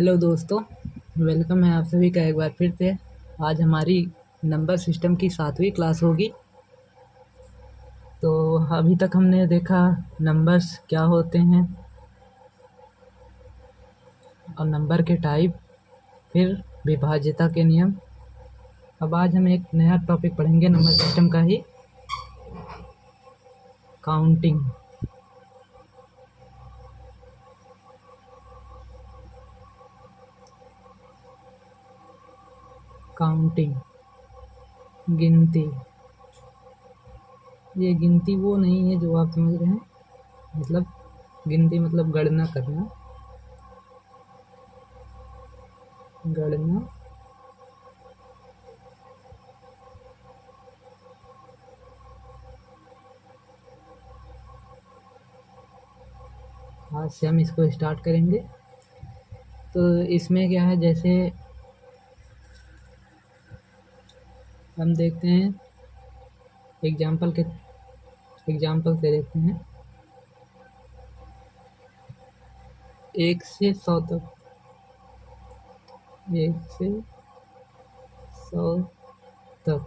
Hello दोस्तों, welcome है आप सभी का एक बार फिर से। आज हमारी नंबर सिस्टम की 7वीं क्लास होगी। तो अभी तक हमने देखा नंबर्स क्या होते हैं और नंबर के टाइप, फिर विभाज्यता के नियम। अब आज हम एक नया टॉपिक पढ़ेंगे नंबर सिस्टम का ही, काउंटिंग। काउंटिंग गिनती। ये गिनती वो नहीं है जो आप समझ रहे हैं, मतलब गिनती मतलब गणना करना। गणना आज से हम इसको स्टार्ट करेंगे। तो इसमें क्या है, जैसे हम देखते हैं एग्जाम्पल से देखते हैं 1 से 100 तक। 1 से 100 तक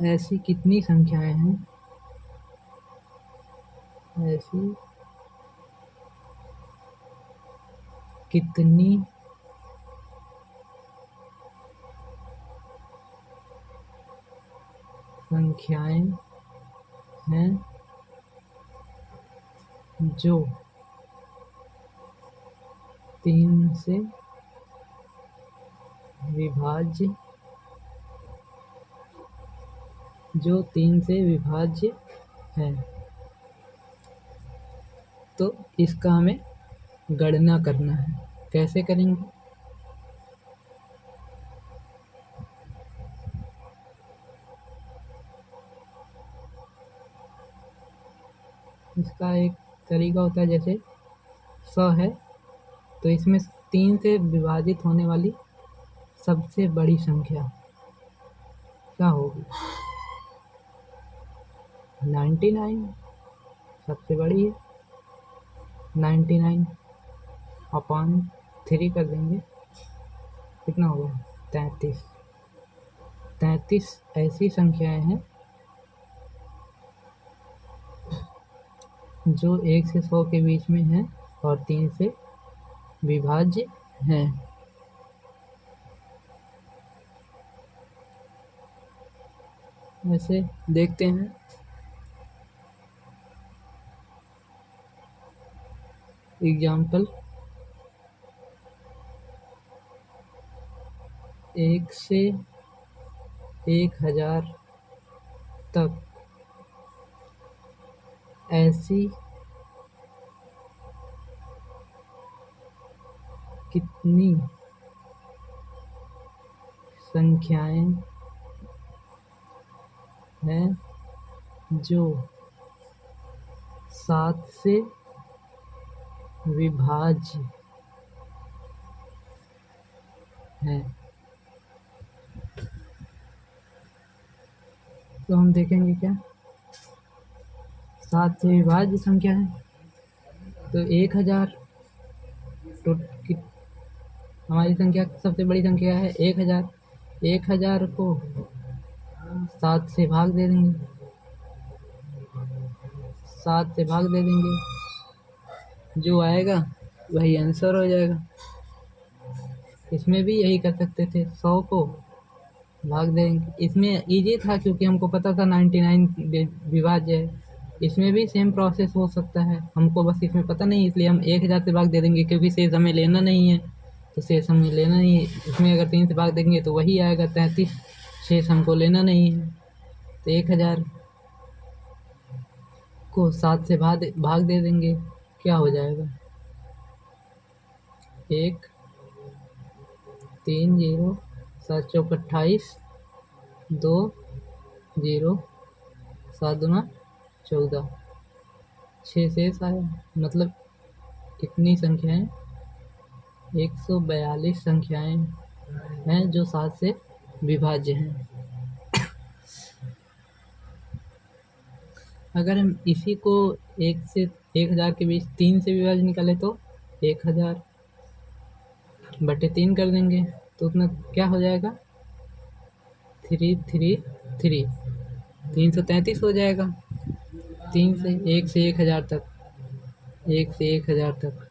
ऐसी कितनी संख्याएं हैं? ऐसी कितनी संख्याएं हैं जो 3 से विभाज्य है? तो इसका हमें गणना करना है। कैसे करेंगे? इसका एक तरीका होता है, जैसे 100 है तो इसमें 3 से विभाजित होने वाली सबसे बड़ी संख्या क्या होगी? 99 सबसे बड़ी है। 99/3 कर देंगे, कितना होगा? 33। 33 ऐसी संख्याएं हैं जो 1 से 100 के बीच में हैं और 3 से विभाज्य हैं। वैसे देखते हैं, एग्जाम्पल 1 से 1000 तक ऐसी कितनी संख्याएं हैं जो 7 से विभाज्य हैं? तो हम देखेंगे क्या 7 से विभाज्य संख्या है। तो 1000 तो हमारी संख्या सबसे बड़ी संख्या है 1000। 1000 को 7 से भाग दे देंगे। 7 से भाग दे देंगे, जो आएगा वही आंसर हो जाएगा। इसमें भी यही कर सकते थे, 100 को भाग देंगे। इसमें इजी था क्योंकि हमको पता था 99 विभाज्य है। इसमें भी सेम प्रोसेस हो सकता है, हमको बस इसमें पता नहीं, इसलिए हम 1000 से भाग दे देंगे क्योंकि शेष हमें लेना नहीं है। तो शेष हमें लेना नहीं है, इसमें अगर 3 से भाग देंगे तो वही आएगा 33। शेष हमको लेना नहीं है, तो 1000 को 7 से भाग दे देंगे, क्या हो जाएगा? 1 3 0 7 चौक 28, 2 0 7 दूना 14, 6 शेष आया। मतलब कितनी संख्याएं? 142 संख्याएं हैं जो 7 से विभाज्य हैं। अगर हम इसी को 1 से 1000 के बीच 3 से विभाज्य निकाले तो 1000 बटे 3 कर देंगे तो उतना क्या हो जाएगा, 333, 333 हो जाएगा। 3 से 1 से 1000 तक, 1 से 1000 तक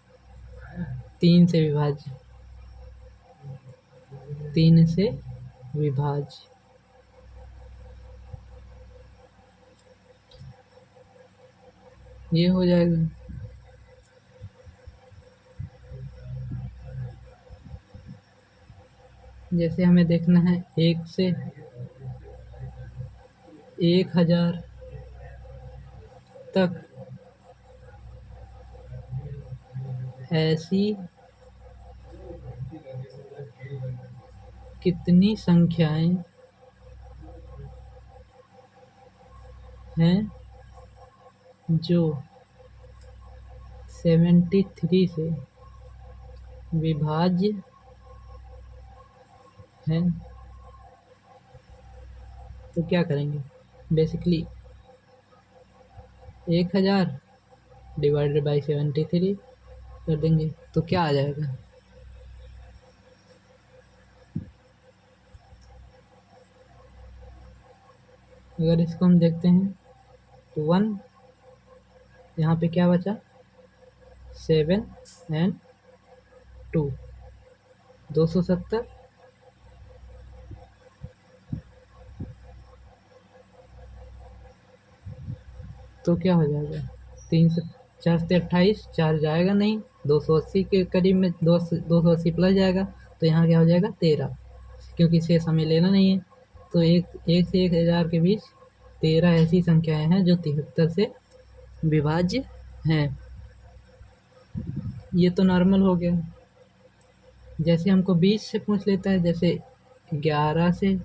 3 से विभाज्य, 3 से विभाज्य। ये हो जाएगा। जैसे हमें देखना है 1 से 1000 तक ऐसी कितनी संख्याएं हैं जो 73 से विभाज्य हैं। तो क्या करेंगे, बेसिकली 1000 डिवाइडेड बाई 73 कर देंगे तो क्या आ जाएगा, अगर इसको हम देखते हैं तो 1 यहाँ पे क्या बचा, 7 एंड 2, 270। तो क्या हो जाएगा, 4 से 4 जाएगा नहीं, 280 के करीब में 280 प्लस जाएगा तो यहाँ क्या हो जाएगा 13, क्योंकि शेष हमें लेना नहीं है। तो एक से 1000 के बीच 13 ऐसी संख्याएं हैं जो 73 से विभाज्य हैं। ये तो नॉर्मल हो गया। जैसे हमको 20 से पूछ लेता है, जैसे 11 से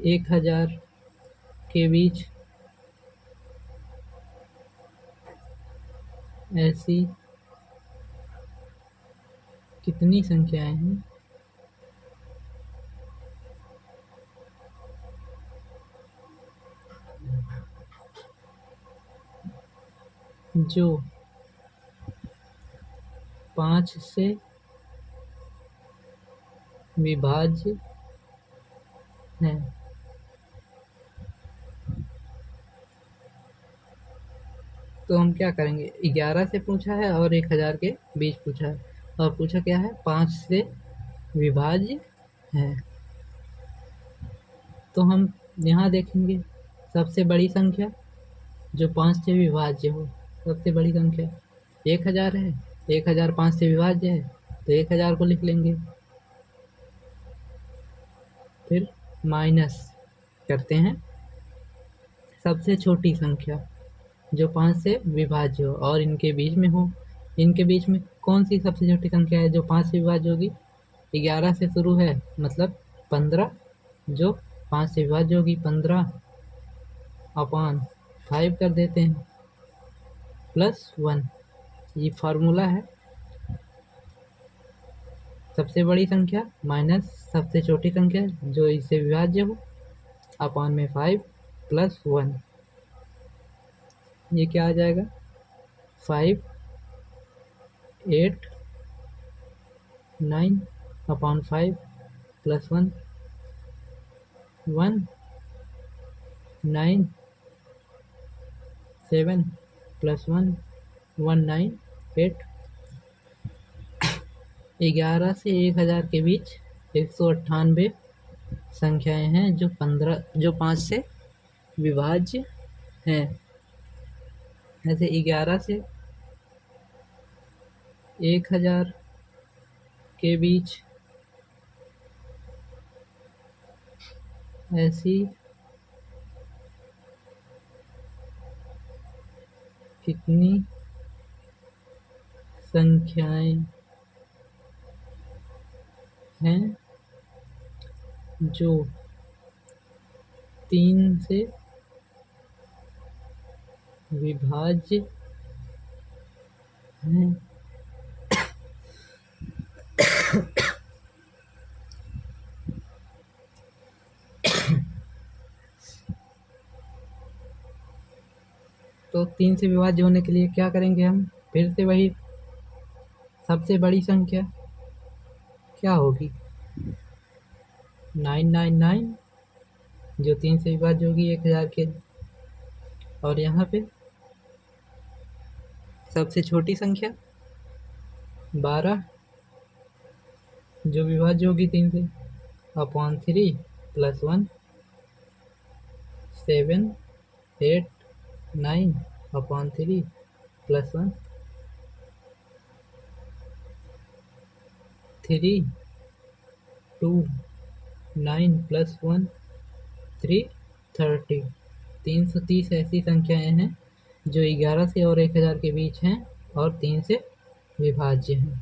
1000 के बीच ऐसी कितनी संख्याएं हैं जो 5 से विभाज्य हैं। तो हम क्या करेंगे, 11 से पूछा है और 1000 के बीच पूछा है, और पूछा क्या है, 5 से विभाज्य है। तो हम यहाँ देखेंगे सबसे बड़ी संख्या जो 5 से विभाज्य हो, सबसे बड़ी संख्या 1000 है, 1000 5 से विभाज्य है तो 1000 को लिख लेंगे। फिर माइनस करते हैं सबसे छोटी संख्या जो 5 से विभाज्य हो और इनके बीच में हो। इनके बीच में कौन सी सबसे छोटी संख्या है जो 5 से विभाज्य होगी, 11 से शुरू है मतलब 15, जो 5 से विभाज्य होगी 15 अपान 5 कर देते हैं प्लस 1। ये फार्मूला है, सबसे बड़ी संख्या माइनस सबसे छोटी संख्या जो इससे विभाज्य हो अपान में 5 प्लस 1। ये क्या आ जाएगा, 5 8 9 अपान 5 प्लस 1 1 9 7 प्लस 1 1 9 8। 11 से 1000 के बीच 198 संख्याएं हैं जो 5 से विभाज्य हैं। ऐसे 11 से 1000 के बीच ऐसी कितनी संख्याएं हैं जो 3 से विभाज्य हैं। तो 3 से विभाज्य होने के लिए क्या करेंगे, हम फिर से वही सबसे बड़ी संख्या क्या होगी? 999, जो 3 से विभाज्य होगी 1000 के। और यहाँ पे सबसे छोटी संख्या 12, जो विभाज्य होगी 3 से, upon 3 plus 1, 7, 8, 9 upon 3 plus 1, 3, 2, 9 plus 1, 3, 30। 330 ऐसी संख्याएं हैं जो 11 से और 1000 के बीच हैं और 3 से विभाज्य हैं।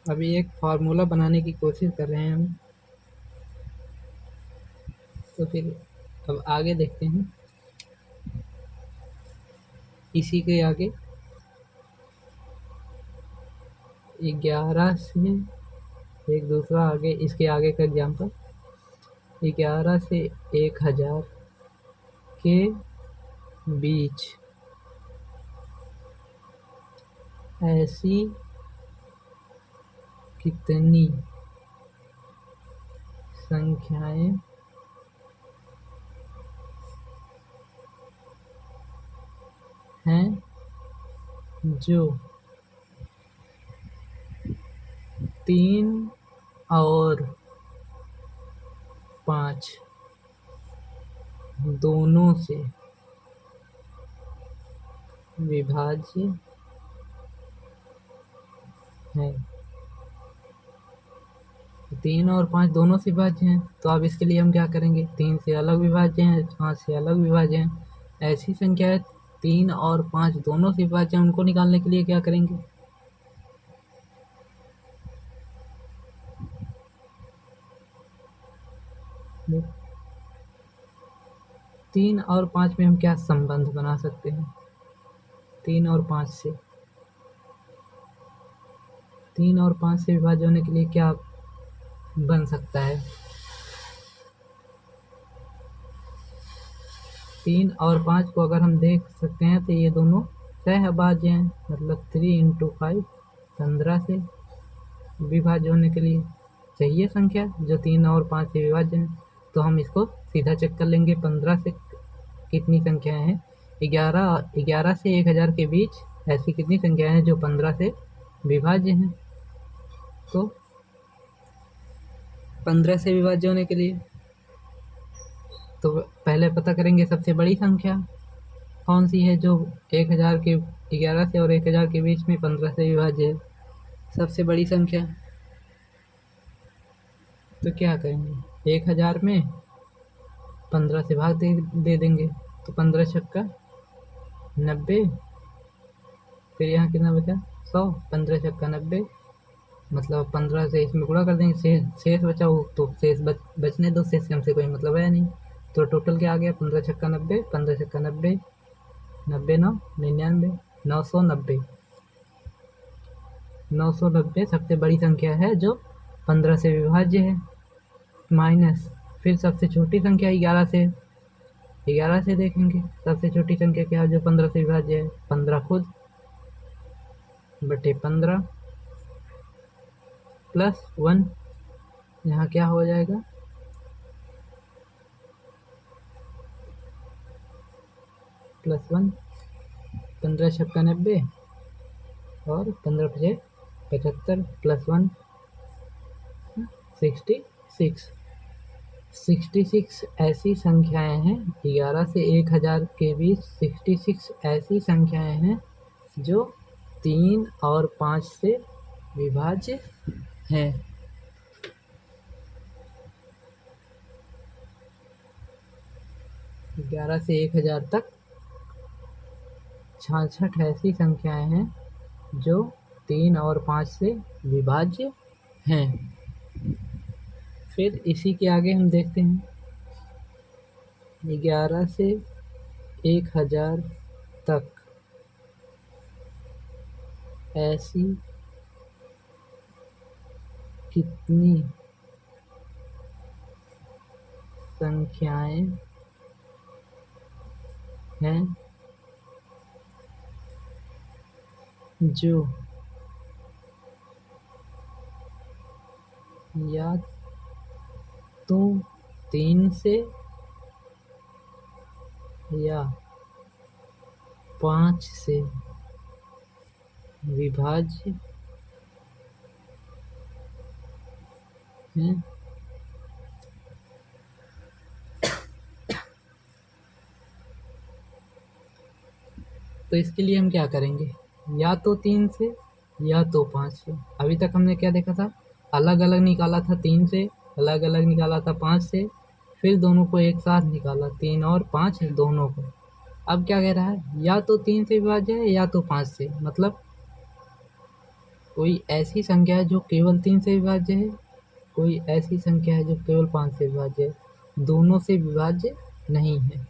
अभी एक फार्मूला बनाने की कोशिश कर रहे हैं हम, तो फिर अब आगे देखते हैं। इसी के आगे 11 से एक दूसरा आगे, इसके आगे का एग्जाम्पल, 11 से 1000 के बीच ऐसी कितनी संख्याएं हैं जो 3 और 5 दोनों से विभाज्य है? 3 और 5 दोनों से विभाज्य हैं, तो अब इसके लिए हम क्या करेंगे? 3 से अलग विभाज्य हैं, 5 से अलग विभाज्य हैं। ऐसी संख्या है 3 और 5 दोनों से विभाज्य हैं, उनको निकालने के लिए क्या करेंगे? तीन और 5 में हम क्या संबंध बना सकते हैं? 3 और 5 से 3 और 5 से विभाज्य होने के लिए क्या बन सकता है? 3 और 5 को अगर हम देख सकते हैं तो ये दोनों सहभाज्य हैं, मतलब 3 इंटू 5 15 से विभाज्य होने के लिए चाहिए संख्या जो 3 और 5 से विभाज्य है। तो हम इसको सीधा चेक कर लेंगे, 15 से कितनी संख्याएं हैं? 11 से 1000 के बीच ऐसी कितनी संख्याएं हैं जो 15 से विभाज्य हैं? तो 15 से विभाज्य होने के लिए तो पहले पता करेंगे सबसे बड़ी संख्या कौन सी है जो 1000 के 11 से और 1000 के बीच में 15 से विभाज्य है। सबसे बड़ी संख्या, तो क्या करेंगे? 1000 में 15 से भाग दे देंगे, तो 15 छक्का 90, फिर यहाँ कितना बचा? 100। 15 छक्का 90, मतलब 15 से इसमें गुणा कर देंगे, शेष बचा हो तो शेष बचने दो, शेष से हमसे कोई मतलब है नहीं। तो टोटल क्या आ गया? 15 छक्का 90, 15 छक्का 90, 90 9 99, 990। 990 सबसे बड़ी संख्या है जो 15 से विभाज्य है। माइनस फिर सबसे छोटी संख्या 11 से देखेंगे सबसे छोटी संख्या क्या है जो 15 से विभाज्य है? 15 खुद बटे 15 प्लस 1, यहाँ क्या हो जाएगा? प्लस 1, 15 छक्का 90 और 15 पचे 75 प्लस 1 66। 66 ऐसी संख्याएं हैं 11 से 1000 के बीच, 66 ऐसी संख्याएं हैं जो 3 और 5 से विभाज्य हैं। 11 से 1000 तक 66 ऐसी संख्याएं हैं जो 3 और 5 से विभाज्य हैं। फिर इसी के आगे हम देखते हैं 11 से 1000 तक ऐसी कितनी संख्याएं हैं जो या तो 3 से या 5 से विभाज्य है। तो इसके लिए हम क्या करेंगे, या तो 3 से या तो 5 से। अभी तक हमने क्या देखा था, अलग अलग निकाला था 3 से, अलग अलग निकाला था 5 से, फिर दोनों को एक साथ निकाला, 3 और 5 दोनों को। अब क्या कह रहा है, या तो 3 से विभाज्य है या तो 5 से, मतलब कोई ऐसी संख्या है जो केवल 3 से विभाज्य है, कोई ऐसी संख्या है जो केवल 5 से विभाज्य है, दोनों से विभाज्य नहीं है।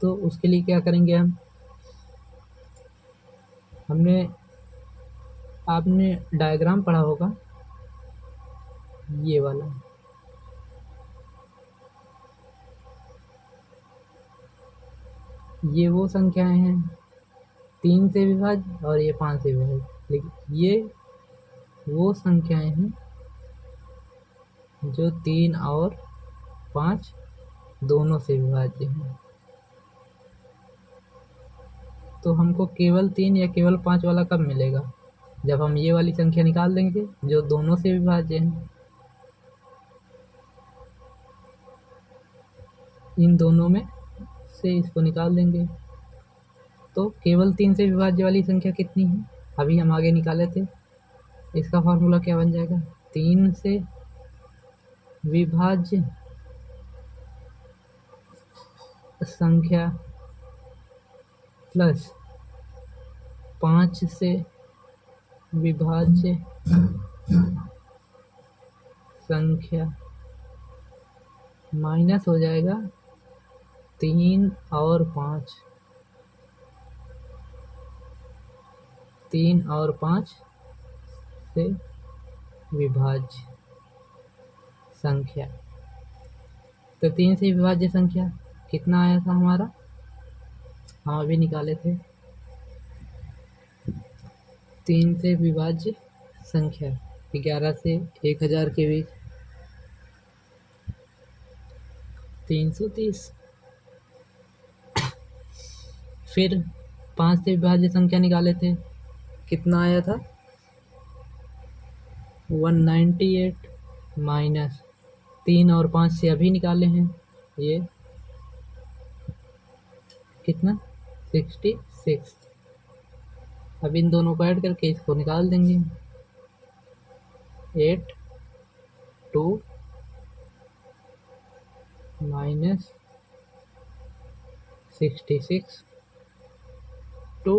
तो उसके लिए क्या करेंगे हम, हमने आपने डायग्राम पढ़ा होगा ये वाला, ये वो संख्याएं हैं 3 से विभाज्य और ये 5 से विभाज्य, लेकिन ये वो संख्याएं हैं जो 3 और 5 दोनों से विभाज्य हैं। तो हमको केवल 3 या केवल 5 वाला कब मिलेगा, जब हम ये वाली संख्या निकाल देंगे जो दोनों से विभाज्य है, इन दोनों में से इसको निकाल देंगे। तो केवल 3 से विभाज्य वाली संख्या कितनी है, अभी हम आगे निकाले थे, इसका फॉर्मूला क्या बन जाएगा, 3 से विभाज्य संख्या प्लस 5 से विभाज्य संख्या माइनस हो जाएगा 3 और 5, 3 और 5 से विभाज्य संख्या। तो 3 से विभाज्य संख्या कितना आया था हमारा, हम अभी निकाले थे, 3 से विभाज्य संख्या 11 से 1000 के बीच 330। फिर 5 से विभाज्य संख्या निकाले थे, कितना आया था 198, माइनस 3 और 5 से अभी निकाले हैं, ये कितना 66। अब इन दोनों को ऐड करके इसको निकाल देंगे, 8 2 माइनस 66 2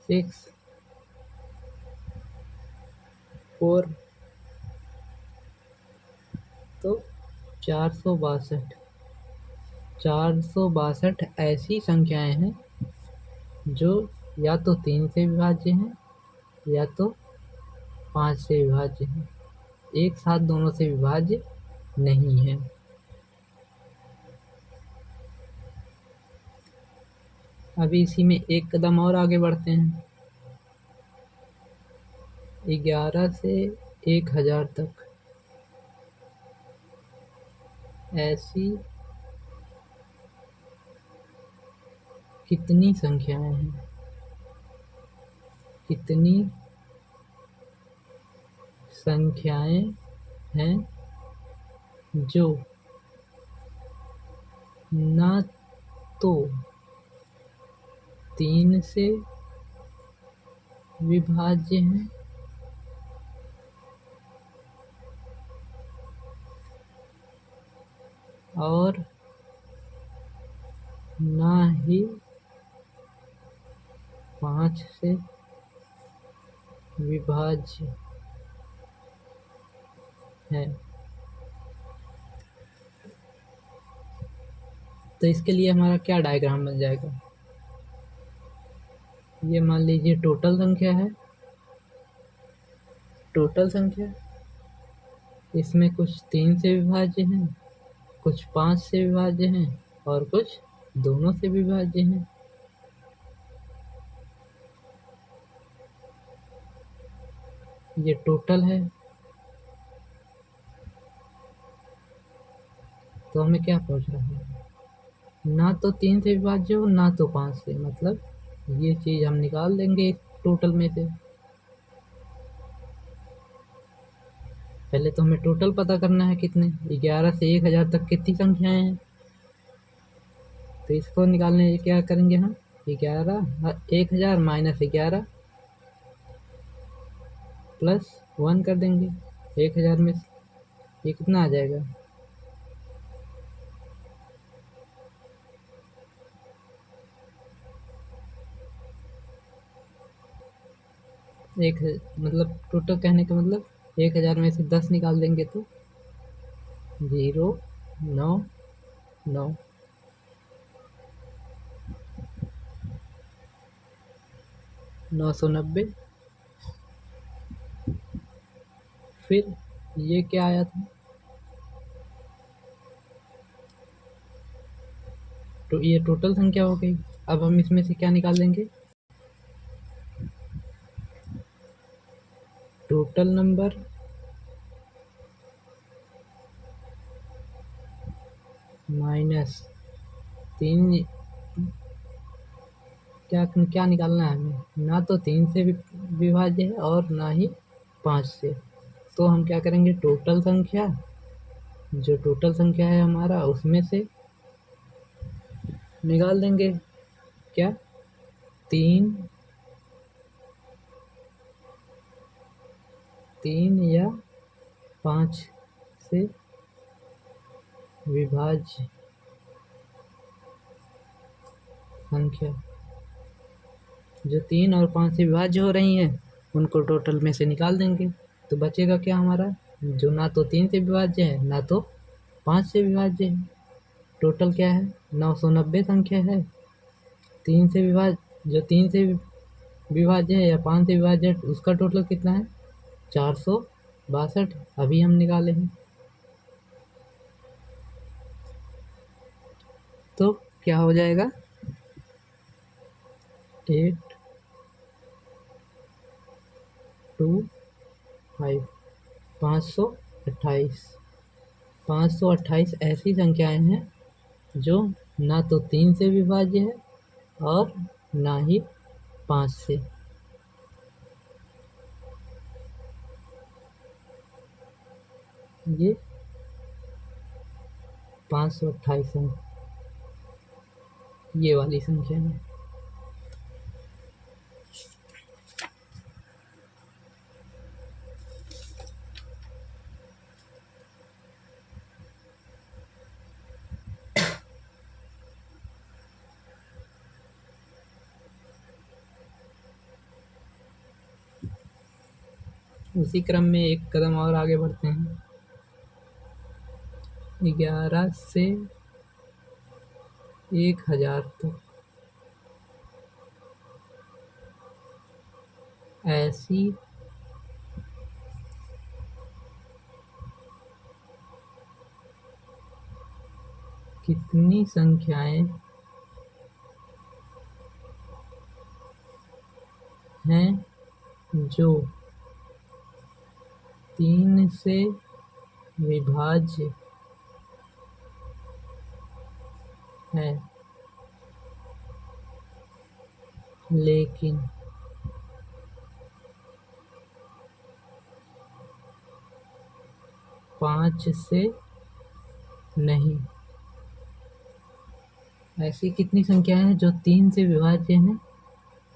6 4, तो 462। 462 ऐसी संख्याएं हैं जो या तो 3 से विभाज्य हैं या तो 5 से विभाज्य हैं, एक साथ दोनों से विभाज्य नहीं है। अभी इसी में एक कदम और आगे बढ़ते हैं, 11 से 1000 तक ऐसी कितनी संख्याएं हैं, कितनी संख्याएं हैं जो ना तो 3 से विभाज्य हैं और ना ही 5 से विभाज्य है। तो इसके लिए हमारा क्या डायग्राम बन जाएगा, ये मान लीजिए टोटल संख्या है, टोटल संख्या, इसमें कुछ 3 से विभाज्य हैं, कुछ 5 से विभाज्य हैं और कुछ दोनों से विभाज्य हैं। ये टोटल है, तो हमें क्या पूछ रहा है, ना तो 3 से विभाज्य हो ना तो 5 से, मतलब ये चीज़ हम निकाल देंगे टोटल में से। पहले तो हमें टोटल पता करना है कितने, 11 से 1000 तक कितनी संख्याएं हैं, तो इसको निकालने के क्या करेंगे हम, 11 1000 माइनस 11 प्लस 1 कर देंगे 1000 में से। ये कितना आ जाएगा, एक, मतलब टोटल कहने का मतलब 1000 में से 10 निकाल देंगे तो 099, 990। फिर ये क्या आया था, तो ये टोटल संख्या हो गई। अब हम इसमें से क्या निकाल देंगे, टोटल नंबर माइनस 3, क्या क्या निकालना है हमें, ना तो 3 से विभाज्य है और ना ही 5 से। तो हम क्या करेंगे, टोटल संख्या, जो टोटल संख्या है हमारा उसमें से निकाल देंगे क्या, 3, 3 या 5 से विभाज्य संख्या, जो 3 और 5 से विभाज्य हो रही हैं उनको टोटल में से निकाल देंगे। तो बचेगा क्या हमारा, जो ना तो 3 से विभाज्य है ना तो 5 से विभाज्य है। टोटल क्या है, 990 संख्या है। 3 से विभाज्य, जो 3 से विभाज्य है या 5 से विभाज्य है उसका टोटल कितना है, 462 अभी हम निकाले हैं। तो क्या हो जाएगा, 825, 528। 528 ऐसी संख्याएं हैं जो ना तो 3 से विभाज्य है और ना ही 5 से। ये 528 है, ये वाली संख्या है। उसी क्रम में एक कदम और आगे बढ़ते हैं, 11 से 1000 तक ऐसी कितनी संख्याएं हैं जो 3 से विभाज्य है लेकिन 5 से नहीं। ऐसी कितनी संख्याएं हैं जो 3 से विभाज्य हैं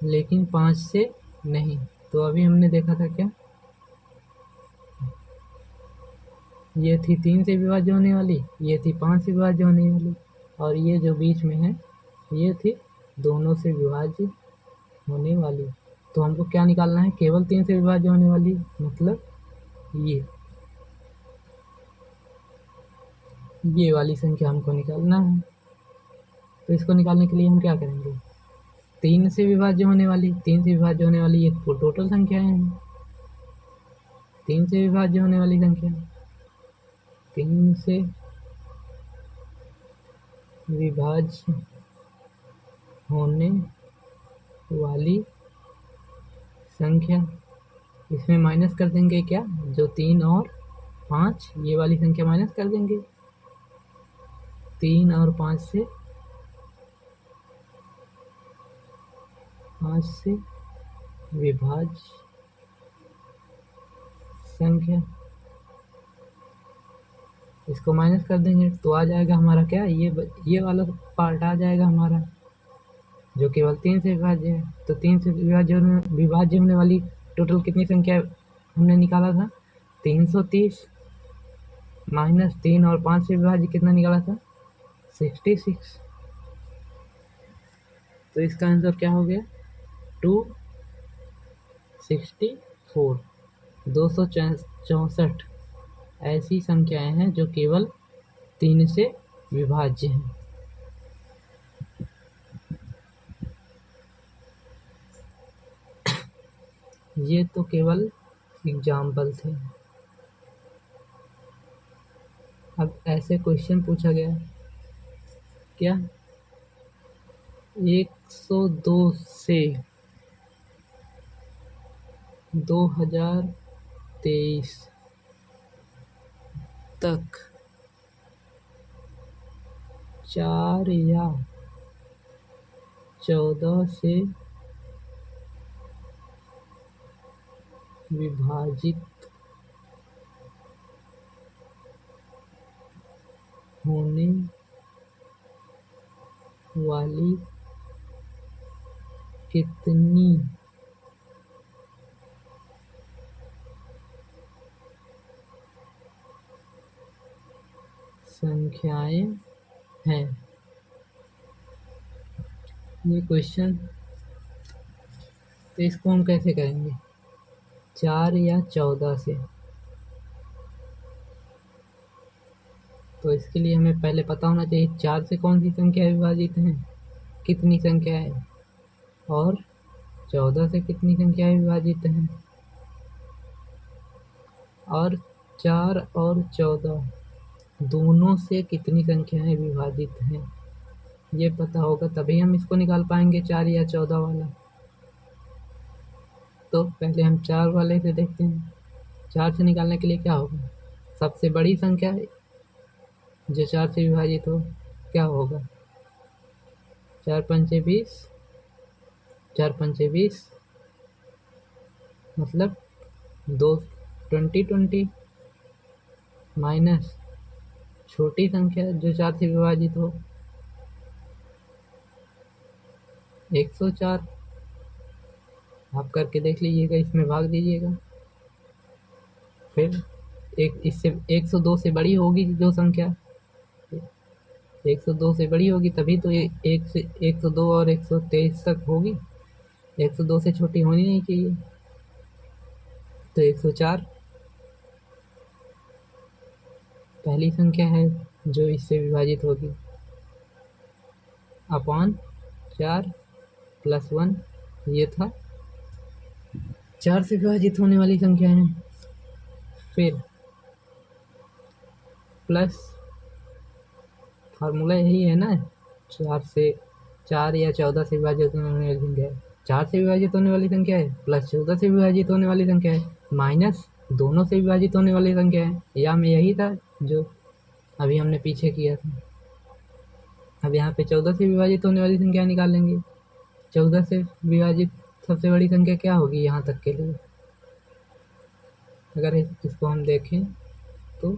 लेकिन 5 से नहीं। तो अभी हमने देखा था क्या, ये थी 3 से विभाज्य होने वाली, ये थी 5 से विभाज्य होने वाली, और ये जो बीच में है ये थी दोनों से विभाज्य होने वाली। तो हमको क्या निकालना है, केवल 3 से विभाज्य होने वाली, मतलब ये वाली संख्या हमको निकालना है। तो इसको निकालने के लिए हम क्या करेंगे, 3 से विभाज्य होने वाली, 3 से विभाज्य होने वाली ये टोटल संख्याएं हैं। 3 से विभाज्य होने वाली संख्या, 3 से विभाज्य होने वाली संख्या इसमें माइनस कर देंगे क्या, जो 3 और 5, ये वाली संख्या माइनस कर देंगे। 3 और 5 से विभाज्य संख्या, इसको माइनस कर देंगे तो आ जाएगा हमारा क्या, ये वाला पार्ट आ जाएगा हमारा, जो केवल 3 से विभाज्य है। तो 3 से विभाज्य होने वाली टोटल कितनी संख्या हमने निकाला था, 330, माइनस 3 और 5 से विभाज्य कितना निकाला था, 66। तो इसका आंसर क्या हो गया, 264। 264 ऐसी संख्याएं हैं जो केवल 3 से विभाज्य हैं। ये तो केवल एग्जाम्पल थे। अब ऐसे क्वेश्चन पूछा गया क्या, 102 से 2023 तक 4 या 14 से विभाजित होने वाली कितनी संख्याएं हैं। ये क्वेश्चन, तो इसको हम कैसे करेंगे, 4 या 14 से। तो इसके लिए हमें पहले पता होना चाहिए 4 से कौन सी संख्या विभाजित है, कितनी संख्या है, और 14 से कितनी संख्या विभाजित है, और 4 और 14 दोनों से कितनी संख्याएं विभाजित हैं, ये पता होगा तभी हम इसको निकाल पाएंगे 4 या 14 वाला। तो पहले हम 4 वाले से देखते हैं। 4 से निकालने के लिए क्या होगा, सबसे बड़ी संख्या जो 4 से विभाजित हो, क्या होगा, 4 पंचे 20, 4 पंचे 20 मतलब 20 माइनस छोटी संख्या जो 4 से विभाजित हो, 104। आप करके देख लीजिएगा, इसमें भाग दीजिएगा। फिर इससे 102 से बड़ी होगी जो संख्या, 102 से बड़ी होगी तभी तो ये 102 और 123 तक होगी। 102 से छोटी होनी नहीं चाहिए। तो 104 पहली संख्या है जो इससे विभाजित होगी, अपॉन 4 प्लस 1, ये था 4 से विभाजित होने वाली संख्या है। फिर प्लस, फार्मूला यही है ना, 4 या 14 से विभाजित होने वाली संख्या है, 4 से विभाजित होने वाली संख्या है, प्लस 14 से विभाजित होने वाली संख्या है, माइनस दोनों से विभाजित होने वाली संख्या है। या में यही था जो अभी हमने पीछे किया था। अब यहाँ पे 14 से विभाजित होने वाली संख्या निकाल लेंगे। 14 से विभाजित सबसे बड़ी संख्या क्या होगी यहाँ तक के लिए, अगर इसको हम देखें तो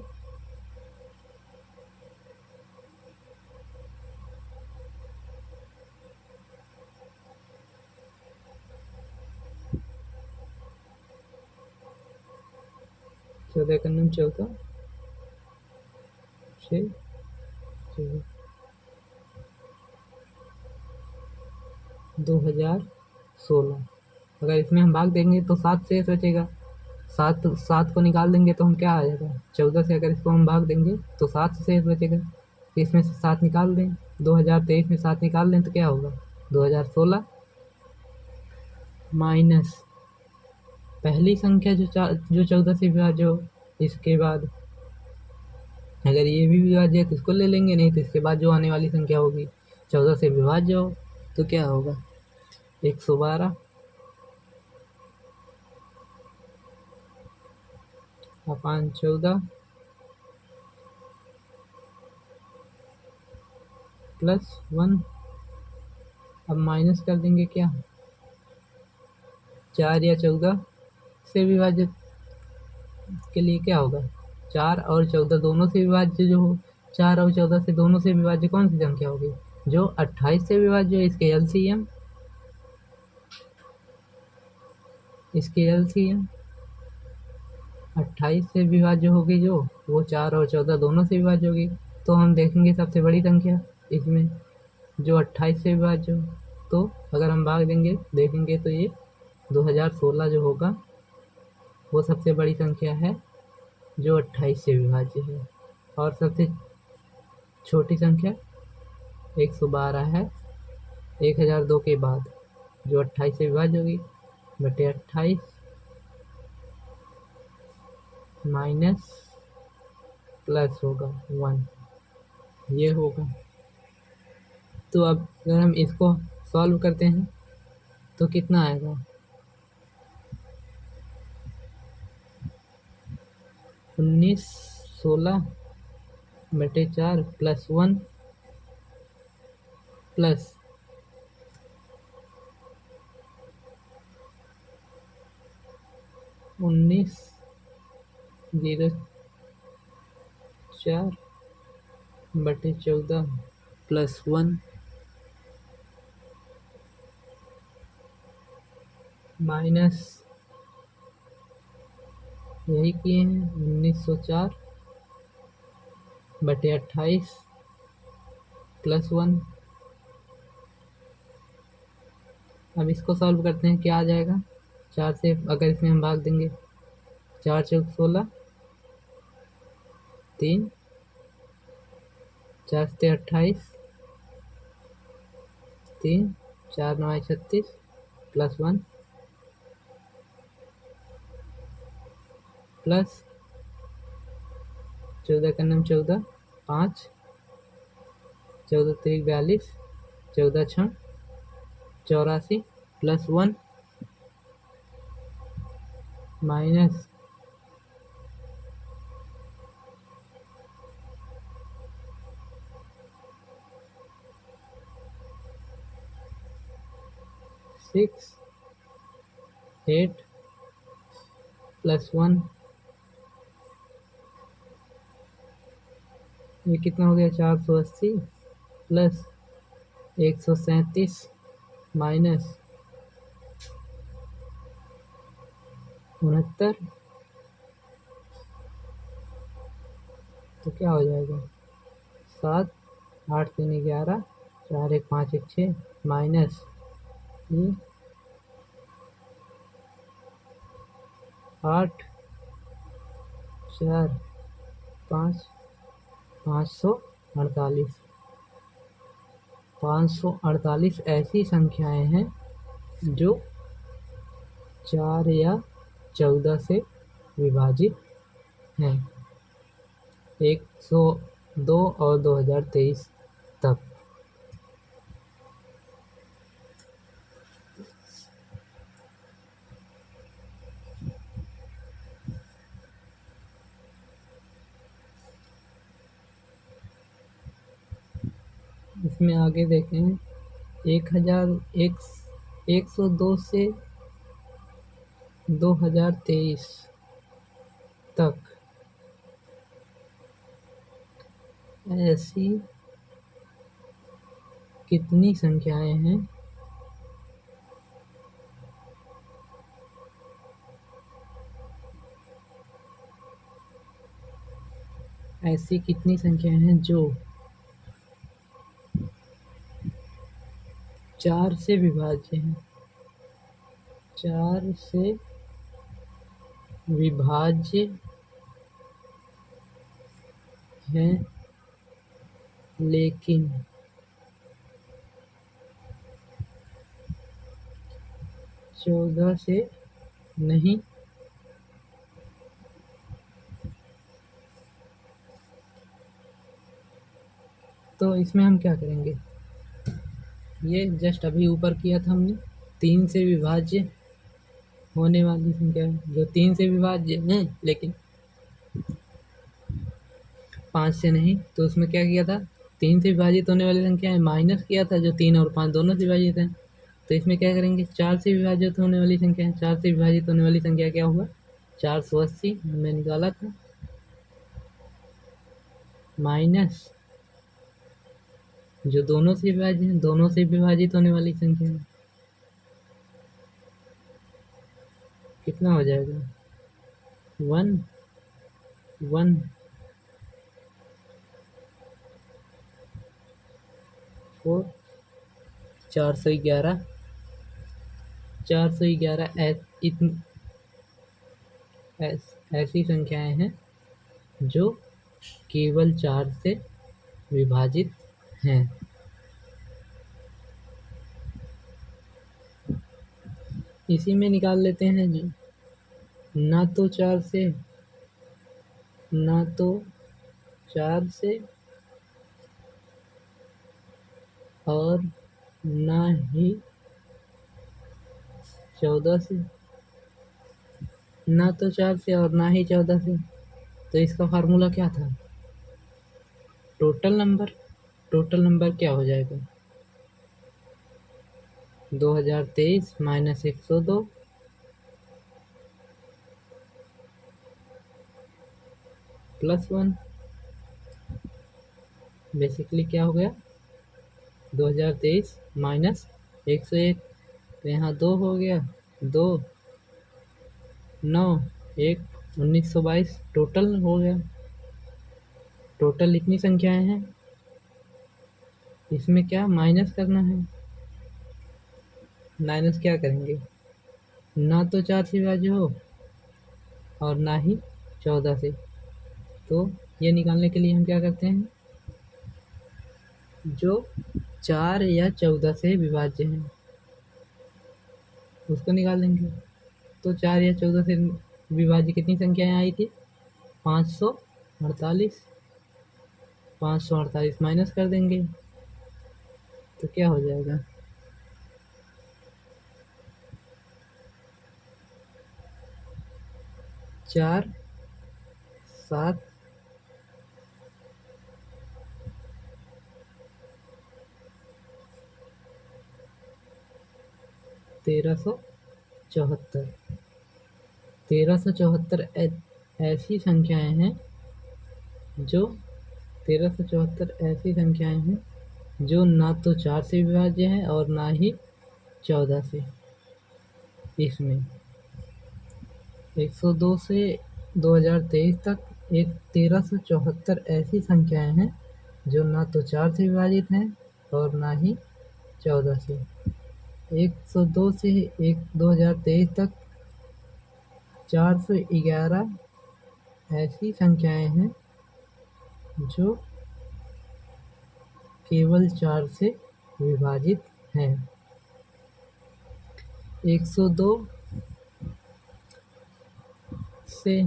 चौदह का नम 14 से 2016। अगर इसमें हम भाग देंगे तो 7 शेष बचेगा। 7 को निकाल देंगे तो हम क्या आ जाएगा, 14 से अगर इसको हम भाग देंगे तो 7 शेष बचेगा। तो इसमें से 7 निकाल दें, 2023 में 7 निकाल दें तो क्या होगा, 2016 माइनस पहली संख्या जो 14 से विभाज्य हो। इसके बाद अगर ये भी विभाज्य है तो इसको ले लेंगे, नहीं तो इसके बाद जो आने वाली संख्या होगी 14 से विभाज्य हो तो क्या होगा, 112 अपान 14 प्लस 1। अब माइनस कर देंगे क्या, 4 या 14 से विभाजित के लिए क्या होगा, 4 और 14 दोनों से विभाज्य जो हो, 4 और 14 से दोनों से विभाज्य कौन सी संख्या होगी, जो 28 से विभाज्य है। इसके एलसीएम 28 से विभाज्य होगी, जो वो 4 और 14 दोनों से विभाज्य होगी। तो हम देखेंगे सबसे बड़ी संख्या इसमें जो 28 से विभाज्य हो, तो अगर हम भाग देंगे देखेंगे तो ये 2016 जो होगा वो सबसे बड़ी संख्या है जो 28 से विभाज्य है। और सबसे छोटी संख्या 112 है 1002 के बाद, जो 28 से विभाज्य होगी, बटे 28 माइनस प्लस होगा 1, ये होगा। तो अब अगर हम इसको सॉल्व करते हैं तो कितना आएगा, 1916 बटे 4 प्लस 1 प्लस 1904 बटे 14 प्लस 1 माइनस यही किए हैं 1904 बटे 28 प्लस 1। अब इसको सॉल्व करते हैं, क्या आ जाएगा, 4 से अगर इसमें हम भाग देंगे, 4 चौक 16, 3 4 से 28, 3 4 9 36 प्लस 1 प्लस 14 का नाम 14, 5 14 3 42, 14 6 84 प्लस 1 माइनस 6 8 प्लस 1, ये कितना हो गया, 480 प्लस 137 माइनस 69, तो क्या हो जाएगा, 7 8 3 11 4 1 5 1 6 माइनस ये 8 4 5 548। 548 ऐसी संख्याएं हैं जो 4 या 14 से विभाजित हैं, 102 और 2023 तक। इसमें आगे देखें, 102 से 2023 तक ऐसी कितनी संख्याएं हैं जो 4 से विभाज्य हैं, 4 से विभाज्य हैं लेकिन 14 से नहीं। तो इसमें हम क्या करेंगे, ये जस्ट अभी ऊपर किया था हमने, 3 से विभाज्य होने वाली संख्या जो 3 से विभाज्य हैं लेकिन 5 से नहीं, तो उसमें क्या किया था, 3 से विभाजित होने वाली संख्या है माइनस किया था, जो 3 और 5 दोनों से विभाजित हैं। तो इसमें क्या करेंगे, 4 से विभाजित होने वाली संख्या है, 4 से विभाजित होने वाली संख्या क्या हुआ, 480 हमने निकाला था, माइनस जो दोनों से विभाजित, दोनों से विभाजित होने वाली संख्या है, कितना हो जाएगा, 1 1 4 411 411 ऐसी संख्याएं हैं जो केवल 4 से विभाजित हैं। इसी में निकाल लेते हैं जी, ना तो 4 से, ना तो 4 से और ना ही 14 से, ना तो 4 से और ना ही 14 से। तो इसका फार्मूला क्या था, टोटल नंबर। टोटल नंबर क्या हो जाएगा, 2023 माइनस 102 प्लस 1, बेसिकली क्या हो गया, 2023 माइनस 101। तो यहाँ 2 हो गया, 2 9 1 1922 टोटल हो गया। टोटल इतनी संख्याएं हैं, इसमें क्या माइनस करना है, माइनस क्या करेंगे, ना तो 4 से विभाज्य हो और ना ही 14 से। तो ये निकालने के लिए हम क्या करते हैं, जो 4 या 14 से विभाज्य हैं उसको निकाल देंगे। तो 4 या 14 से विभाज्य कितनी संख्याएं आई थी, 548। 548 माइनस कर देंगे तो क्या हो जाएगा, 4 7 1374। 1374 ऐसी संख्याएं हैं जो 1374 ऐसी संख्याएं हैं जो ना तो 4 से विभाज्य हैं और ना ही 14 से। इसमें 102 से 2023 तक एक 1374 ऐसी संख्याएं हैं जो ना तो 4 से विभाजित हैं और ना ही 14 से। 102 से 2023 तक 411 ऐसी संख्याएं हैं जो केवल 4 से विभाजित हैं। 102 से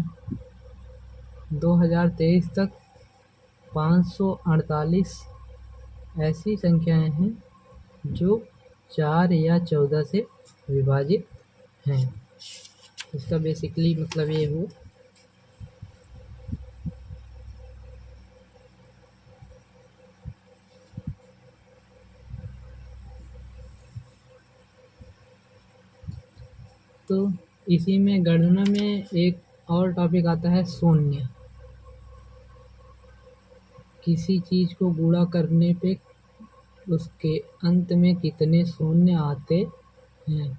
2023 तक 548 ऐसी संख्याएं हैं जो 4 या 14 से विभाजित हैं। इसका बेसिकली मतलब ये हो, तो इसी में गणना में एक और टॉपिक आता है शून्य। किसी चीज को गुणा करने पे उसके अंत में कितने शून्य आते हैं।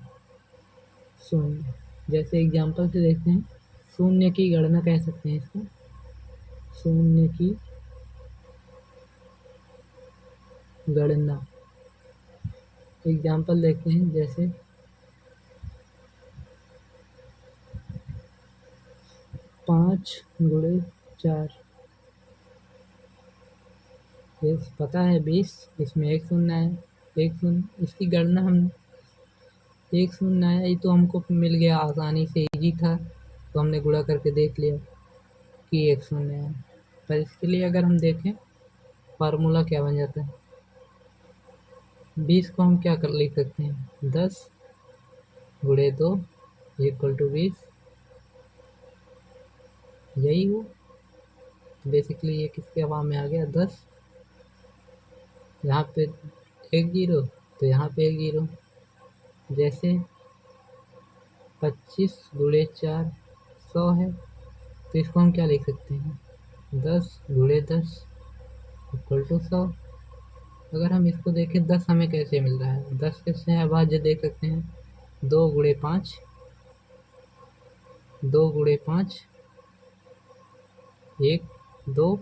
शून्य, जैसे एग्जांपल से देखते हैं, शून्य की गणना कह सकते हैं इसको, शून्य की गणना। एग्जांपल देखते हैं, जैसे 5 गुणे 4, ये पता है 20, इसमें एक शून्य है, एक शून्य, इसकी गणना हम एक शून्य आया, ये तो हमको मिल गया आसानी से, इजी था, तो हमने गुणा करके देख लिया कि एक शून्य है। पर इसके लिए अगर हम देखें फार्मूला क्या बन जाता है, 20 को हम क्या कर लिख सकते हैं, 10 गुणे 2 इक्वल टू 20, यही हो। बेसिकली ये किसके हवा में आ गया 10। यहाँ पे एक जीरो तो यहाँ पे एक जीरो। जैसे 25 गुणे 4 100 है, तो इसको हम क्या लिख सकते हैं 10 गुणे 10 इक्वल टू 100। अगर हम इसको देखें 10 हमें कैसे मिल रहा है, 10 कैसे है अभाज्य देख सकते हैं 2 गुणे 5, 2 गुणे 5 1 2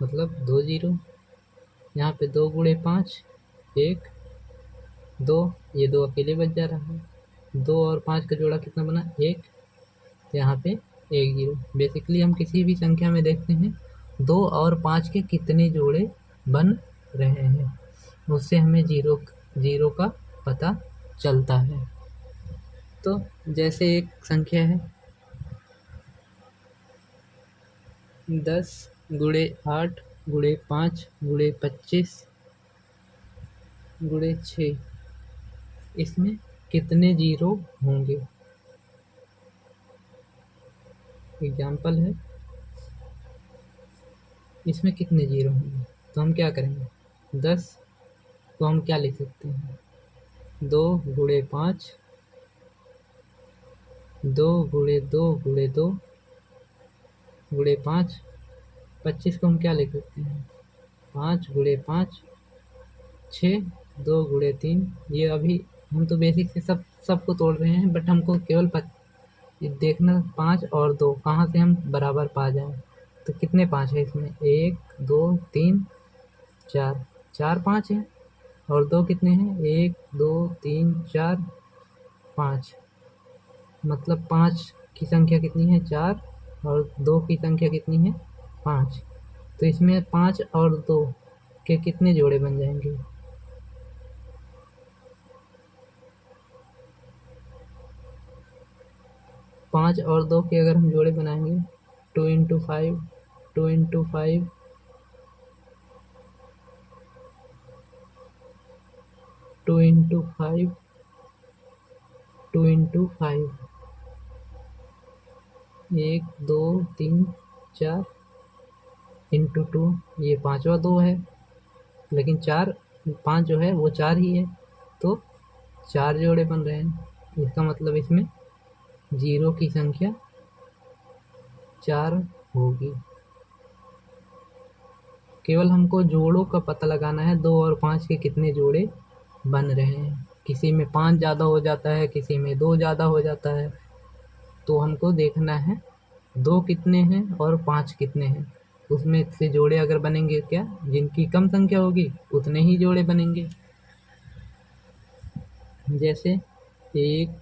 मतलब 2 जीरो। यहाँ पे 2 गुणे 5 1 2, ये 2 अकेले बच जा रहा है। 2 और 5 का जोड़ा कितना बना 1, तो यहाँ पे 1 जीरो। बेसिकली हम किसी भी संख्या में देखते हैं 2 और 5 के कितने जोड़े बन रहे हैं, उससे हमें जीरो का पता चलता है। तो जैसे एक संख्या है 10 गुणे 8 गुणे 5 गुणे 25 गुणे 6, इसमें कितने जीरो होंगे। एग्जाम्पल है इसमें कितने जीरो होंगे, तो हम क्या करेंगे 10 को हम क्या लिख सकते हैं 2 गुणे 5, 2 गुणे 2 गुणे 2 गुणे 5। 25 को हम क्या लिख सकते हैं 5 गुणे 5 6, 2 गुणे 3। ये अभी हम तो बेसिक से सबको तोड़ रहे हैं, बट हमको केवल ये देखना 5 और 2 कहाँ से हम बराबर पा जाएं। तो कितने 5 है इसमें 1 2 3 4, 4 5 है, और 2 कितने हैं 1 2 3 4 5। मतलब 5 की संख्या कितनी है 4, और 2 की संख्या कितनी है 5। तो इसमें 5 और 2 के कितने जोड़े बन जाएंगे 5 और 2 के अगर हम जोड़े बनाएंगे 2 into 5, 2 into 5, 2 into 5, 2 into 5, 1 2 3 4 into 2, ये पाँचवा 2 है, लेकिन 4 5 जो है वो 4 ही है, तो 4 जोड़े बन रहे हैं। इसका मतलब इसमें जीरो की संख्या 4 होगी। केवल हमको जोड़ों का पता लगाना है 2 और 5 के कितने जोड़े बन रहे हैं। किसी में 5 ज़्यादा हो जाता है, किसी में 2 ज़्यादा हो जाता है, तो हमको देखना है 2 कितने हैं और 5 कितने हैं। उसमें से जोड़े अगर बनेंगे क्या, जिनकी कम संख्या होगी उतने ही जोड़े बनेंगे। जैसे 1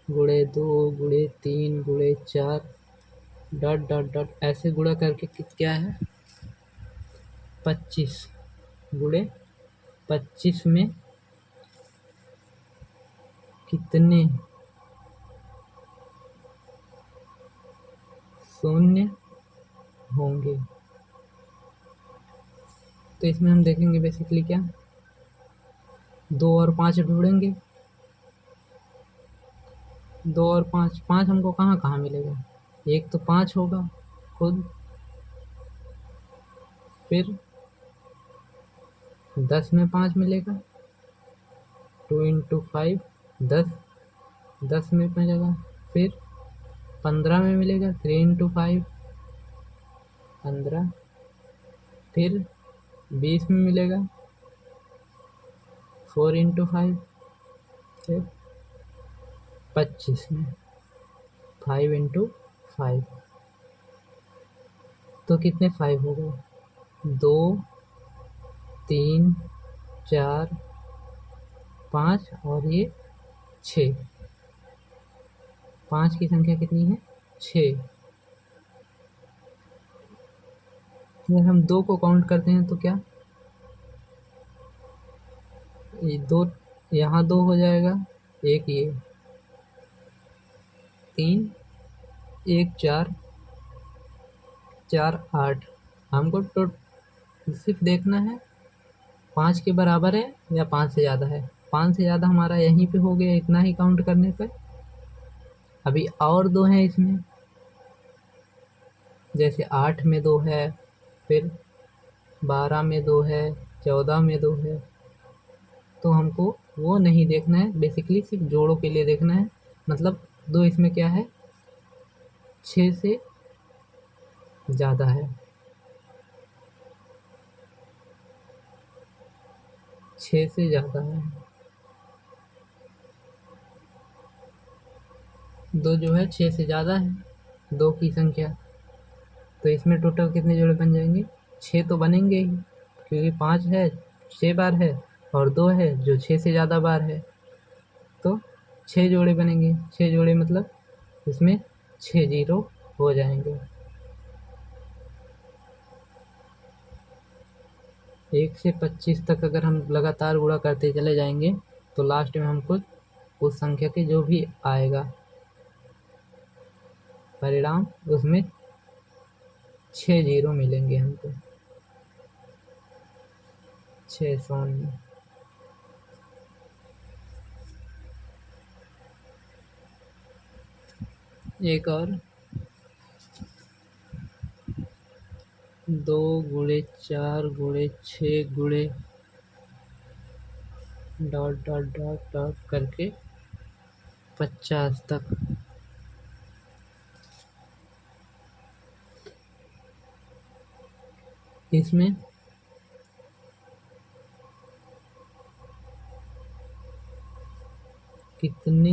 गुणे 2 गुणे 3 गुणे 4 डॉट डॉट डॉट ऐसे गुणा करके क्या है 25 गुणे 25 में कितने शून्य होंगे। तो इसमें हम देखेंगे बेसिकली क्या 2 और 5 ढूंढेंगे। 2 और 5, 5 हमको कहाँ कहाँ मिलेगा, एक तो 5 होगा खुद, फिर 10 में 5 मिलेगा 2 इंटू 5 10, 10 में मिलेगा, फिर 15 में मिलेगा 3 इंटू 5 15, फिर 20 में मिलेगा 4 इंटू 5, फिर 25 में 5 इंटू 5। तो कितने 5 हो गए 2 3 4 5 और ये 6। 5 की संख्या कितनी है 6। अगर हम 2 को काउंट करते हैं तो क्या ये 2 यहाँ 2 हो जाएगा, एक ये 3 1 4 4 8। हमको तो सिर्फ देखना है 5 के बराबर है या 5 से ज़्यादा है। 5 से ज़्यादा हमारा यहीं पे हो गया, इतना ही काउंट करने पर। अभी और 2 हैं इसमें, जैसे 8 में 2 है, फिर 12 में 2 है, 14 में 2 है, तो हमको वो नहीं देखना है, बेसिकली सिर्फ जोड़ों के लिए देखना है। मतलब 2 इसमें क्या है, 6 से ज़्यादा है, 6 से ज़्यादा है। 2 जो है 6 से ज़्यादा है, 2 की संख्या। तो इसमें टोटल कितने जोड़े बन जाएंगे, 6 तो बनेंगे ही, क्योंकि 5 है, 6 बार है, और 2 है जो 6 से ज़्यादा बार है, तो 6 जोड़े बनेंगे। 6 जोड़े मतलब इसमें 6 जीरो हो जाएंगे। 1 से 25 तक अगर हम लगातार गुणा करते चले जाएंगे तो लास्ट में हमको उस संख्या के जो भी आएगा परिणाम, उसमें 6 जीरो मिलेंगे हमको, 6 शून्य। एक और, 2 गुणे 4 गुणे 6 गुणे डॉट डॉट डॉट डॉट करके 50 तक। इसमें कितने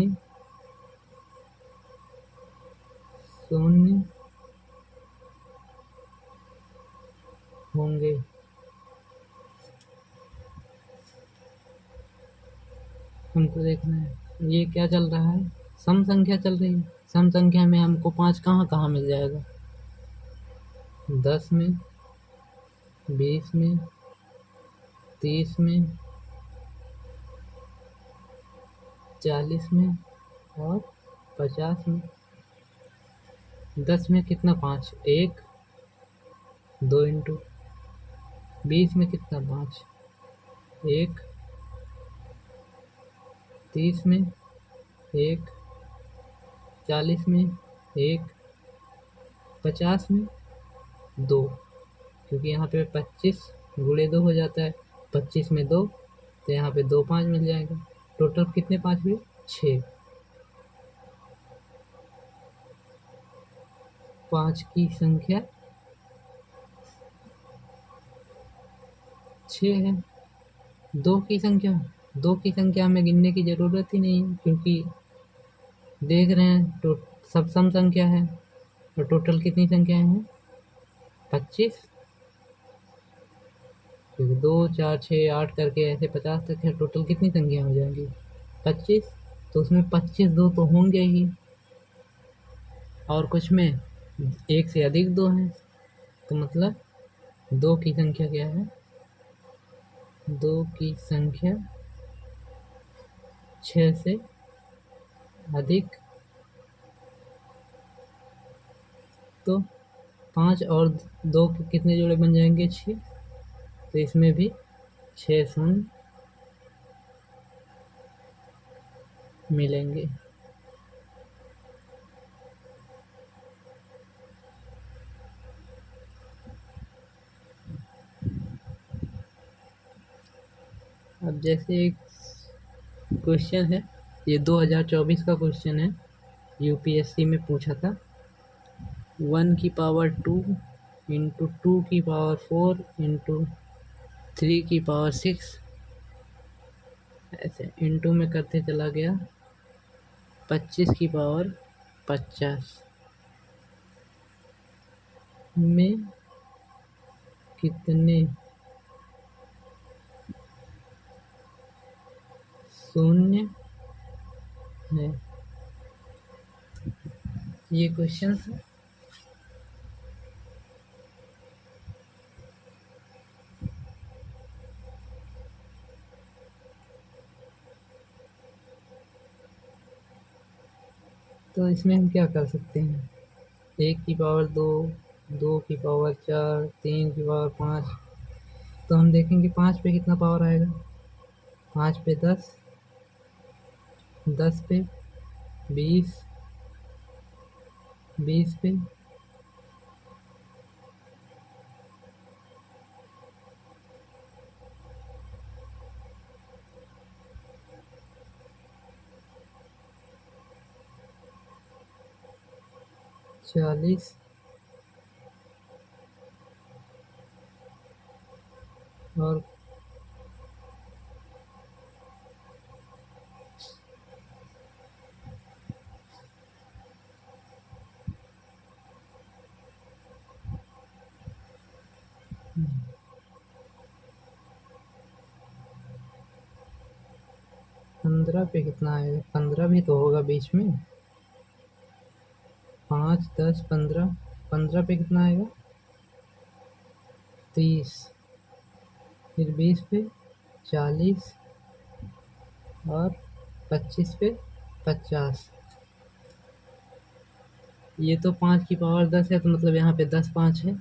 शून्य होंगे, हमको देखना है। ये क्या चल रहा है, सम संख्या चल रही है। सम संख्या में हमको 5 कहाँ कहाँ मिल जाएगा, 10 में, 20 में, 30 में, 40 में और 50 में। 10 में कितना, 5, 1 2 इंटू। 20 में कितना, 5, 1। 30 में 1, 40 में 1, 50 में 2, क्योंकि यहाँ पे 25 गुणे 2 हो जाता है, 25 में 2, तो यहाँ पे 2 5 मिल जाएगा। टोटल कितने 5 हुए, 6। 5 की संख्या 6 है। 2 की संख्या, 2 की संख्या हमें गिनने की ज़रूरत ही नहीं है, क्योंकि देख रहे हैं तो सब सम संख्या है। और टोटल कितनी संख्याएं हैं, 25, क्योंकि 2 4 6 8 करके ऐसे 50 तक है। टोटल कितनी संख्या हो जाएंगी, 25। तो उसमें 25 2 तो होंगे ही, और कुछ में एक से अधिक 2 हैं, तो मतलब 2 की संख्या क्या है, 2 की संख्या 6 से अधिक। तो 5 और 2 के कितने जोड़े बन जाएंगे, 6। तो इसमें भी 6 शून्य मिलेंगे। अब जैसे एक क्वेश्चन है, ये 2024 का क्वेश्चन है, यूपीएससी में पूछा था। 1 की पावर 2 इंटू 2 की पावर 4 इंटू 3 की पावर 6, ऐसे इंटू में करते चला गया, 25 की पावर 50 में कितने शून्य है, ये क्वेश्चन है। तो इसमें हम क्या कर सकते हैं, 1 की पावर 2, 2 की पावर 4, 3 की पावर 5। तो हम देखेंगे 5 पे कितना पावर आएगा, 5 पे 10, 10 पे 20, 20 पे 40 और 15 पे कितना आएगा? 15 भी तो होगा बीच में। 5, 10, 15। 15 पे कितना आएगा? 30। फिर 20 पे 40 और 25 पे 50। ये तो 5 की पावर 10 है, तो मतलब यहाँ पे 10 5 है।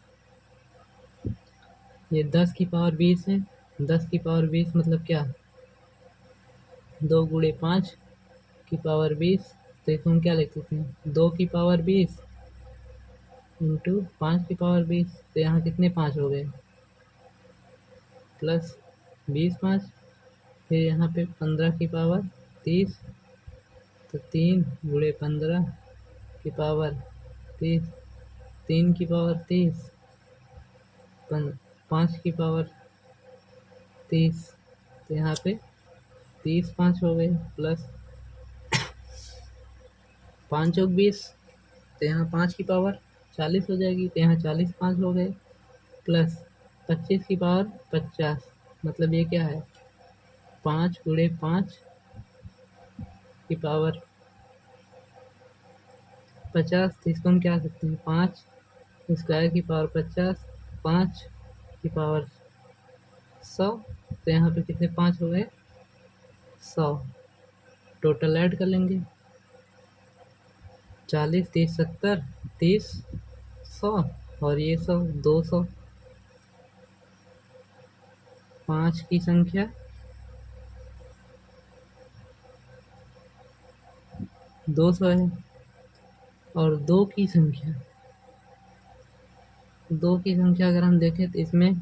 ये 10 की पावर 20 है। 10 की पावर 20 मतलब क्या? 2 गुणे 5 की पावर 20। तो इसको हम क्या लिख सकते हैं? 2 की पावर 20 इंटू 5 की पावर 20। तो यहाँ कितने 5 हो गए? प्लस 20 5। फिर यहाँ पे 15 की पावर 30। तो 3 गुणे 15 की पावर 30। 3 की पावर 30। 5 की पावर 30। तो यहाँ पे 30 5 हो गए। प्लस 5 चौक 20। तो यहाँ 5 की पावर 40 हो जाएगी। तो यहाँ 40 5 हो गए। प्लस 25 की पावर 50। मतलब ये क्या है? 5 गुणे 5 की पावर 50। तो इसको हम क्या सकते हैं? 5 स्क्वायर की पावर 50। 5 की पावर 100। तो यहाँ पे कितने 5 हो गए? 100। टोटल ऐड कर लेंगे। 40 30 70 30 100 और ये 100 200। 5 की संख्या 200 है। और 2 की संख्या अगर हम देखें तो इसमें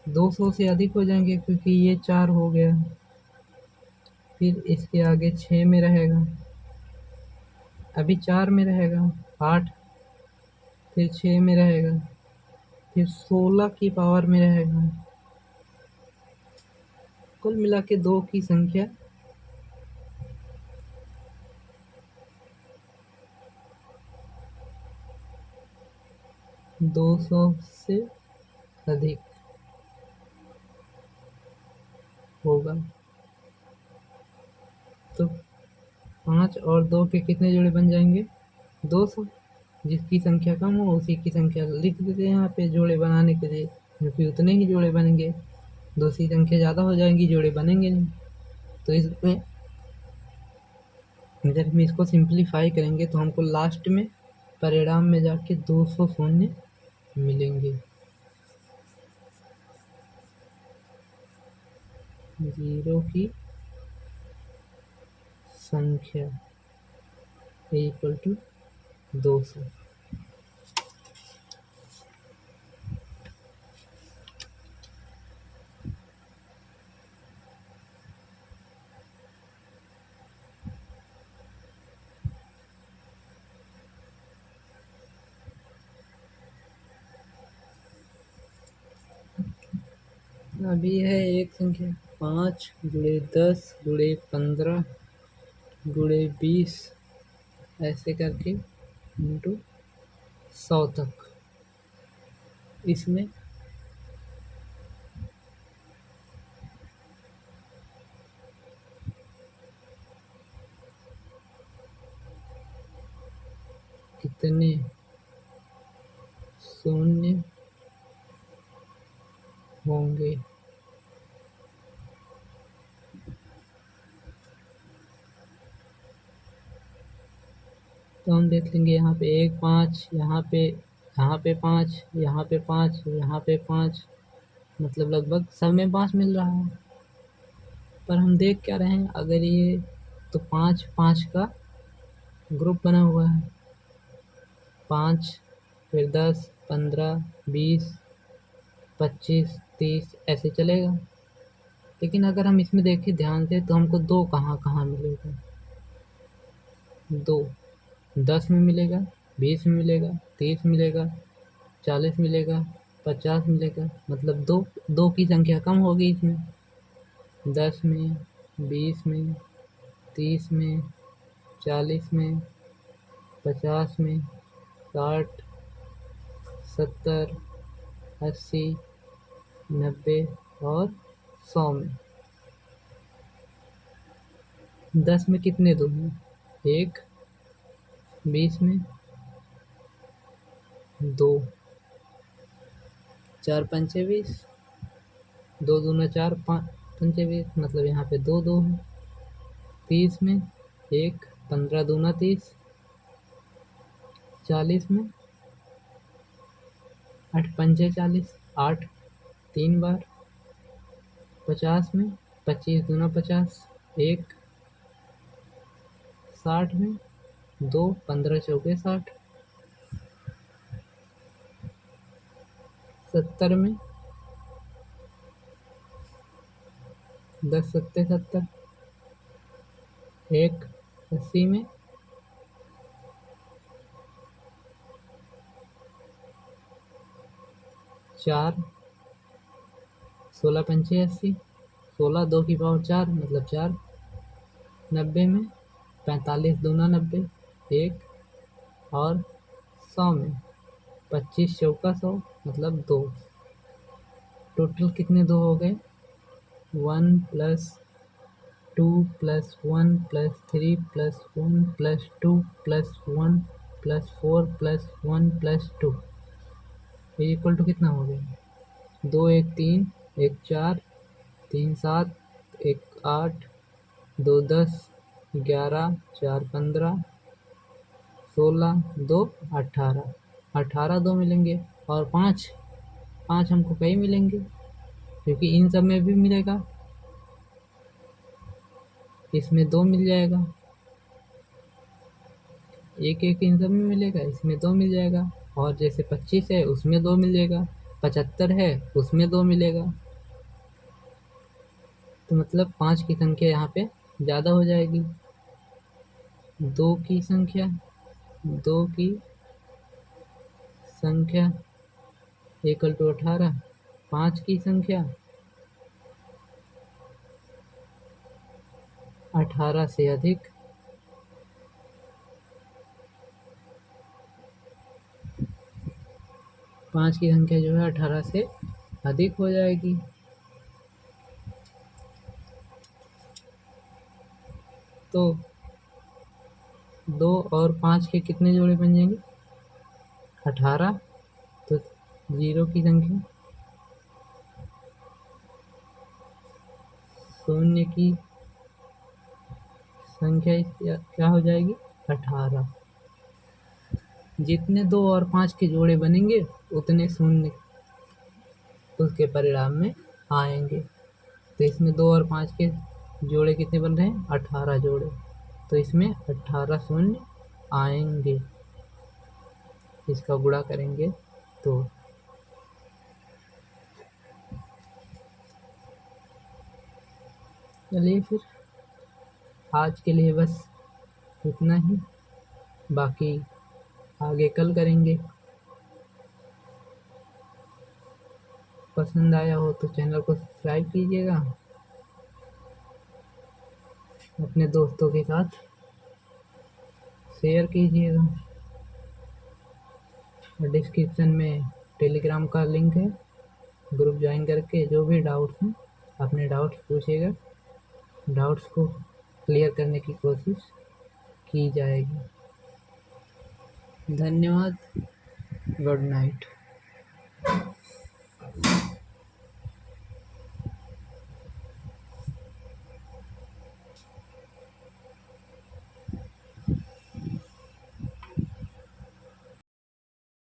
200 से अधिक हो जाएंगे, क्योंकि ये 4 हो गया। फिर इसके आगे 6 में रहेगा, अभी 4 में रहेगा 8। फिर 6 में रहेगा, फिर 16 की पावर में रहेगा। कुल मिला के 2 की संख्या 200 से अधिक होगा। तो 5 और 2 के कितने जोड़े बन जाएंगे? 200। जिसकी संख्या कम हो उसी की संख्या लिख देते हैं यहाँ पे जोड़े बनाने के लिए, क्योंकि उतने ही जोड़े बनेंगे। दूसरी संख्या ज़्यादा हो जाएंगी, जोड़े बनेंगे नहीं। तो इसमें अगर हम इसको सिंप्लीफाई करेंगे तो हमको लास्ट में परिणाम में जाके 200 शून्य मिलेंगे। 0 की संख्या इक्वल टू 200। अभी है एक संख्या 5 गुणे 10 गुणे 15 गुणे 20 ऐसे करके इंटू 100 तक। इसमें कितने शून्य होंगे? तो हम देख लेंगे यहाँ पे 1 5, यहाँ पे 5, यहाँ पे 5, यहाँ पे 5, मतलब लगभग सब में 5 मिल रहा है। पर हम देख क्या रहे हैं? अगर ये तो 5 5 का ग्रुप बना हुआ है। 5 फिर 10 15 20 25 30 ऐसे चलेगा। लेकिन अगर हम इसमें देखें ध्यान से तो हमको 2 कहाँ कहाँ मिलेगा? 2 10 में मिलेगा, 20 में मिलेगा, 30 मिलेगा, 40 मिलेगा, 50 मिलेगा। मतलब दो दो की संख्या कम होगी इसमें। 10 में, 20 में, 30 में, 40 में, 50 में, 60, 70, 80, 90 और 100 में। 10 में कितने दो हैं? 1, 20 में 2, 4 पंचे 20, 2 दूना 4, 5 पंचे 20, मतलब यहाँ पे 2 2 है। 30 में 1, 15 दूना 30, 40 में 8 पंचे 40, 8 3 बार। 50 में 25 दूना 50, 1, 60 में 2, 15 चौके 60, 70 में 10 सत्ते 70, 1, 80 में 4, 16 पंचे 80, 16 2 की पावर 4 मतलब 4। 90 में 45 दूना 90, 1 और 100 में 25 चौका 100 मतलब 2। टोटल कितने दो हो गए? 1 + 2 + 1 + 3 + 1 + 2 + 1 + 4 + 1 + 2 ये इक्वल टू कितना हो गया? 2 1 3 1 4 3 7 1 8 2 10 11 4 15 16 2 18। 18 दो मिलेंगे और 5 हमको कहीं मिलेंगे क्योंकि इन सब में भी मिलेगा। इसमें 2 मिल जाएगा, एक इन सब में मिलेगा, इसमें 2 मिल जाएगा। और जैसे 25 है उसमें 2 मिल जाएगा, 75 है उसमें 2 मिलेगा। तो मतलब 5 की संख्या यहाँ पे ज़्यादा हो जाएगी। 2 की संख्या 1 = 18। 5 की संख्या 18 से अधिक। 5 की संख्या जो है 18 से अधिक हो जाएगी। तो 2 और 5 के कितने जोड़े बन जाएंगे? 18। तो 0 की संख्या, शून्य की संख्या क्या हो जाएगी? 18। जितने 2 और 5 के जोड़े बनेंगे उतने शून्य उसके परिणाम में आएंगे। तो इसमें 2 और 5 के जोड़े कितने बन रहे हैं? 18 जोड़े। तो इसमें 18 शून्य आएंगे। इसका गुणा करेंगे तो चलिए फिर आज के लिए बस इतना ही, बाकी आगे कल करेंगे। पसंद आया हो तो चैनल को सब्सक्राइब कीजिएगा, अपने दोस्तों के साथ शेयर कीजिएगा। डिस्क्रिप्शन में टेलीग्राम का लिंक है, ग्रुप ज्वाइन करके जो भी डाउट्स हैं अपने डाउट्स पूछिएगा। डाउट्स को क्लियर करने की कोशिश की जाएगी। धन्यवाद। Good night.